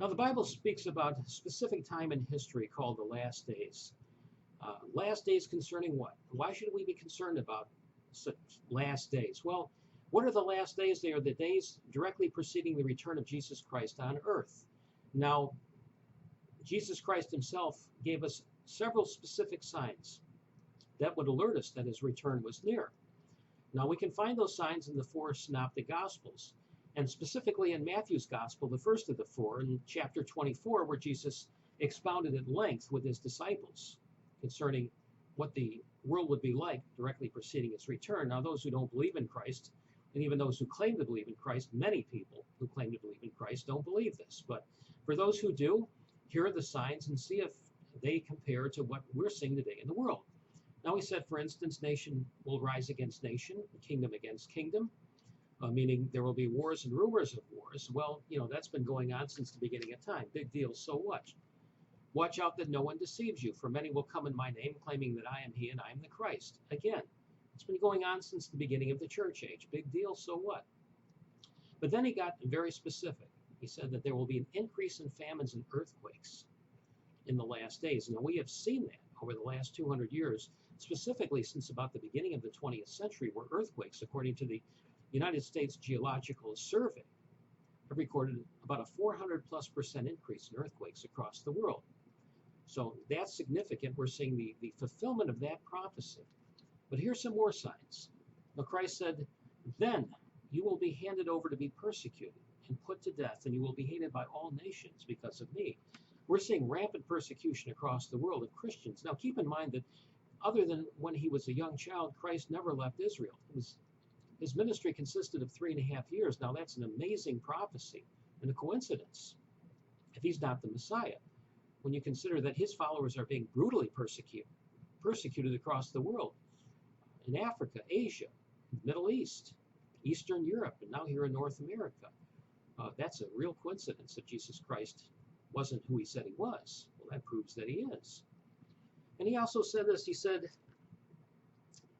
Now, the Bible speaks about a specific time in history called the last days. Last days concerning what? Why should we be concerned about such last days? Well, what are the last days? They are the days directly preceding the return of Jesus Christ on earth. Now, Jesus Christ himself gave us several specific signs that would alert us that his return was near. Now, we can find those signs in the four synoptic gospels, and specifically in Matthew's gospel, the first of the four, in chapter 24, where Jesus expounded at length with his disciples concerning what the world would be like directly preceding his return. Now, those who don't believe in Christ, and even those who claim to believe in Christ, many people who claim to believe in Christ don't believe this. But for those who do, here are the signs and see if they compare to what we're seeing today in the world. Now, he said, for instance, nation will rise against nation, kingdom against kingdom, meaning there will be wars and rumors of wars. Well, that's been going on since the beginning of time. Big deal, so what? Watch out that no one deceives you, for many will come in my name, claiming that I am he and I am the Christ. Again, it's been going on since the beginning of the church age. Big deal, so what? But then he got very specific. He said that there will be an increase in famines and earthquakes in the last days. Now, we have seen that over the last 200 years, specifically since about the beginning of the 20th century, where earthquakes, according to the United States Geological Survey, have recorded about a 400+% increase in earthquakes across the world. So that's significant. We're seeing the fulfillment of that prophecy. But here's some more signs. Now, Christ said, then you will be handed over to be persecuted and put to death, and you will be hated by all nations because of me. We're seeing rampant persecution across the world of Christians. Now, keep in mind that other than when he was a young child, Christ never left Israel. His ministry consisted of 3.5 years. Now, that's an amazing prophecy and a coincidence if he's not the Messiah, when you consider that his followers are being brutally persecuted across the world, in Africa, Asia, Middle East, Eastern Europe, and now here in North America. That's a real coincidence that Jesus Christ wasn't who he said he was. Well, that proves that he is. And he also said this. He said,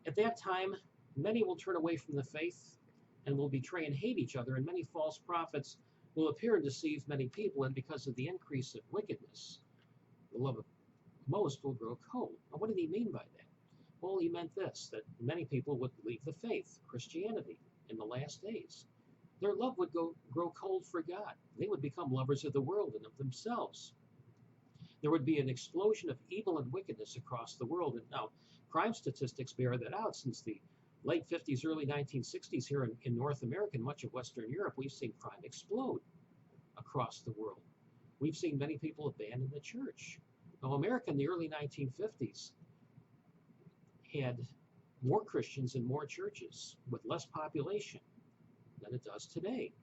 at that time, many will turn away from the faith and will betray and hate each other, and many false prophets will appear and deceive many people, and because of the increase of wickedness, the love of most will grow cold. Now, what did he mean by that? Well, he meant this, that many people would leave the faith, Christianity, in the last days. Their love would grow cold for God. They would become lovers of the world and of themselves. There would be an explosion of evil and wickedness across the world. And now, crime statistics bear that out. Since the late 50s, early 1960s here in North America and much of Western Europe, we've seen crime explode across the world. We've seen many people abandon the church. Now, America in the early 1950s had more Christians and more churches with less population than it does today.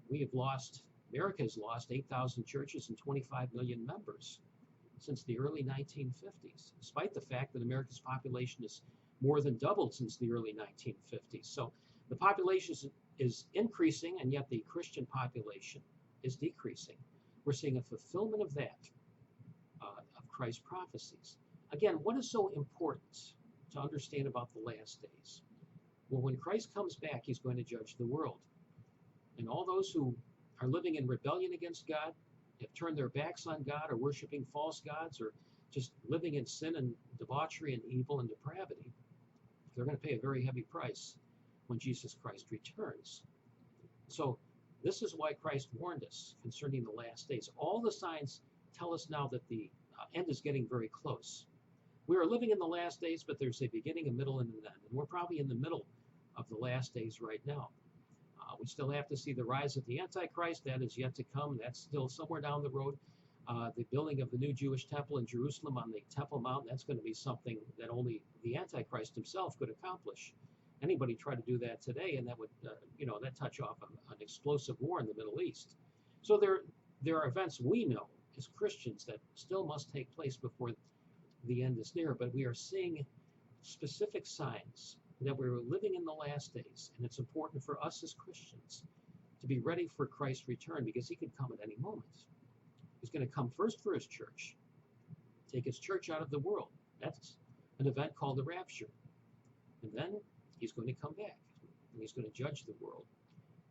America has lost 8,000 churches and 25 million members since the early 1950s, despite the fact that America's population has more than doubled since the early 1950s. So the population is increasing, and yet the Christian population is decreasing. We're seeing a fulfillment of that, of Christ's prophecies. Again, what is so important to understand about the last days? Well, when Christ comes back, he's going to judge the world. And all those who are living in rebellion against God, have turned their backs on God, or worshiping false gods, or just living in sin and debauchery and evil and depravity, they're going to pay a very heavy price when Jesus Christ returns. So this is why Christ warned us concerning the last days. All the signs tell us now that the end is getting very close. We are living in the last days, but there's a beginning, a middle, and an end. And we're probably in the middle of the last days right now. We still have to see the rise of the Antichrist. That is yet to come. That's still somewhere down the road. The building of the new Jewish temple in Jerusalem on the Temple Mount, that's going to be something that only the Antichrist himself could accomplish. Anybody try to do that today, and that would, that touch off an explosive war in the Middle East. So there are events we know as Christians that still must take place before the end is near, but we are seeing specific signs that we're living in the last days, and it's important for us as Christians to be ready for Christ's return, because he could come at any moment. He's going to come first for his church, take his church out of the world. That's an event called the rapture. And then he's going to come back, and he's going to judge the world.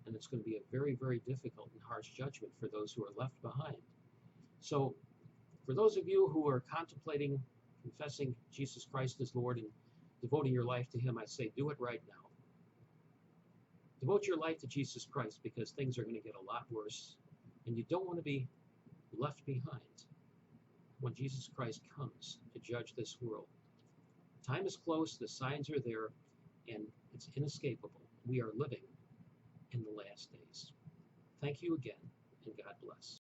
and it's going to be a very, very difficult and harsh judgment for those who are left behind. So, for those of you who are contemplating confessing Jesus Christ as Lord and devoting your life to Him, I say do it right now. Devote your life to Jesus Christ, because things are going to get a lot worse, and you don't want to be left behind when Jesus Christ comes to judge this world. Time is close, the signs are there, and it's inescapable. We are living in the last days. Thank you again, and God bless.